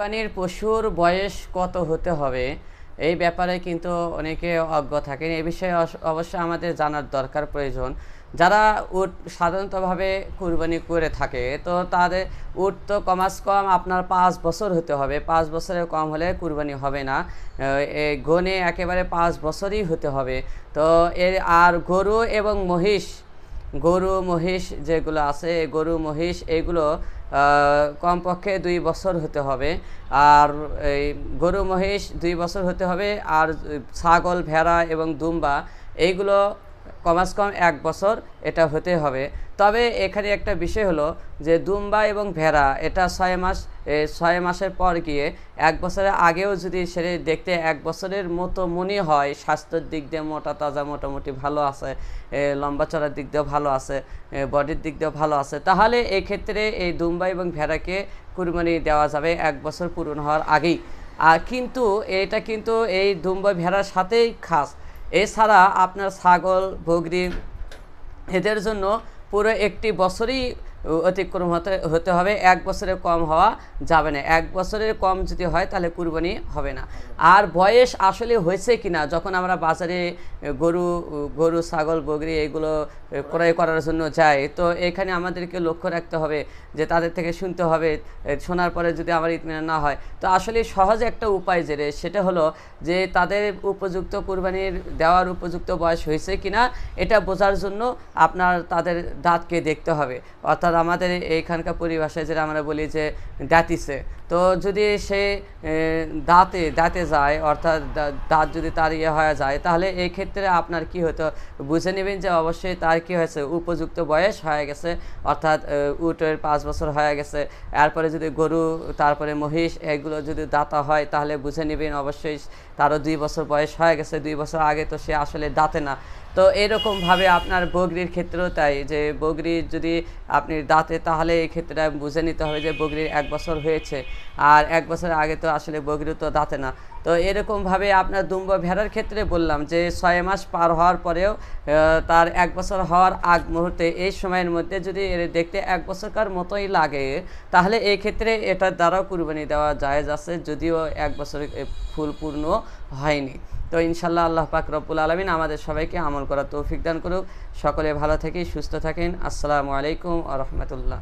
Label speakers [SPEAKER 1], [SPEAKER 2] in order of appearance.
[SPEAKER 1] কোরবানির পশুর বয়স কত হতে হবে এই ব্যাপারে কিন্তু অনেকে অজ্ঞ থাকেন। এই বিষয়ে অবশ্যই আমাদের জানার দরকার প্রয়োজন। যারা উট সাধারণতভাবে কুরবানি করে থাকে, তো তাদের উট তো কমাস কম আপনার 5 বছর হতে হবে। 5 বছরের কম হলে কুরবানি হবে না। গনে একেবারে 5 বছরই হতে হবে। তো এর আর গরু এবং মহিষ, গরু মহিষ যেগুলো আছে, গরু মহিষ এইগুলো কমপক্ষে 2 বছর হতে হবে। আর এই গরু মহিষ 2 বছর হতে হবে। আর ছাগল ভেড়া এবং দুম্বা এইগুলো কমাস কম 1 বছর এটা হতে হবে। তবে এখানে একটা বিষয় হলো যে দুম্বা এবং ভেড়া এটা 6 মাস, 6 মাসের পর গিয়ে 1 বছরের আগেও যদি সেটা দেখতে 1 বছরের মতো মনে হয়, স্বাস্থ্যের দিক দিয়ে মোটা তাজা মোটামুটি ভালো আছে, লম্বা চড়ার দিক দিয়েও ভালো আছে, বডির দিক দিয়েও ভালো আছে, তাহলে এই ক্ষেত্রে এই দুম্বা এবং ভেড়াকে কুরবানি দেওয়া যাবে 1 বছর পূরণ হওয়ার আগেই। আর কিন্তু এটা কিন্তু এই দুম্বা ভেড়ার সাথেই খাস। এছাড়া আপনার ছাগল বকরি এদের জন্য পুরো একটি বছরই অতিক্রম হতে হবে। 1 বছরের কম হওয়া যাবে না। 1 বছরের কম যদি হয় তাহলে কুরবানি হবে না। আর বয়স আসলে হয়েছে কিনা, যখন আমরা বাজারে গরু গরু ছাগল বকরি এগুলো ক্রয় করার জন্য যাই, তো এখানে আমাদেরকে লক্ষ্য রাখতে হবে যে তাদের থেকে শুনতে হবে। শোনার পরে যদি আমার ইতমিনান না হয়, তো আসলে সহজ একটা উপায় সেটা হলো যে তাদের উপযুক্ত কুরবানির দেওয়ার উপযুক্ত বয়স হয়েছে কিনা এটা বোঝার জন্য আপনার তাদের দাঁতকে দেখতে হবে। অর্থাৎ আমাদের এইখানকার পরিভাষায় যেটা আমরা বলি যে দাঁতিছে, তো যদি সে দাঁতে দাঁতে যায়, অর্থাৎ দাঁত যদি তার হয়ে যায়, তাহলে এই ক্ষেত্রে আপনার কি হতো বুঝে নেবেন যে অবশ্যই তার কি হয়েছে, উপযুক্ত বয়স হয়ে গেছে, অর্থাৎ উটের 5 বছর হয়ে গেছে। এরপরে যদি গরু তারপরে মহিষ এগুলো যদি দাঁতা হয়, তাহলে বুঝে নেবেন অবশ্যই তারও 2 বছর বয়স হয়ে গেছে। 2 বছর আগে তো সে আসলে দাঁতে না। তো এরকমভাবে আপনার বকরির ক্ষেত্রেও তাই, যে বকরির যদি আপনি দাঁতে, তাহলে এই ক্ষেত্রে বুঝে নিতে হবে যে বকরির 1 বছর হয়েছে। আর 1 বছর আগে তো আসলে বকরি তো দাঁতে না। তো এরকমভাবে আপনার দুম্বা ভেড়ার ক্ষেত্রে বললাম যে 6 মাস পার হওয়ার পরেও তার 1 বছর হওয়ার আগ মুহূর্তে এই সময়ের মধ্যে যদি এর দেখতে 1 বছরকার মতোই লাগে, তাহলে এই ক্ষেত্রে এটার দ্বারাও কুরবানি দেওয়া জায়েজ আছে, যদিও 1 বছর ফুল পূর্ণ হয়নি। তো ইনশাল্লাহ আল্লাহ পাক রব্বুল আলামিন আমাদের সবাইকে আমল করার তৌফিক দান করুক। সকলে ভালো থাকি, সুস্থ থাকেন। আসসালামু আলাইকুম ওয়া রাহমাতুল্লাহ।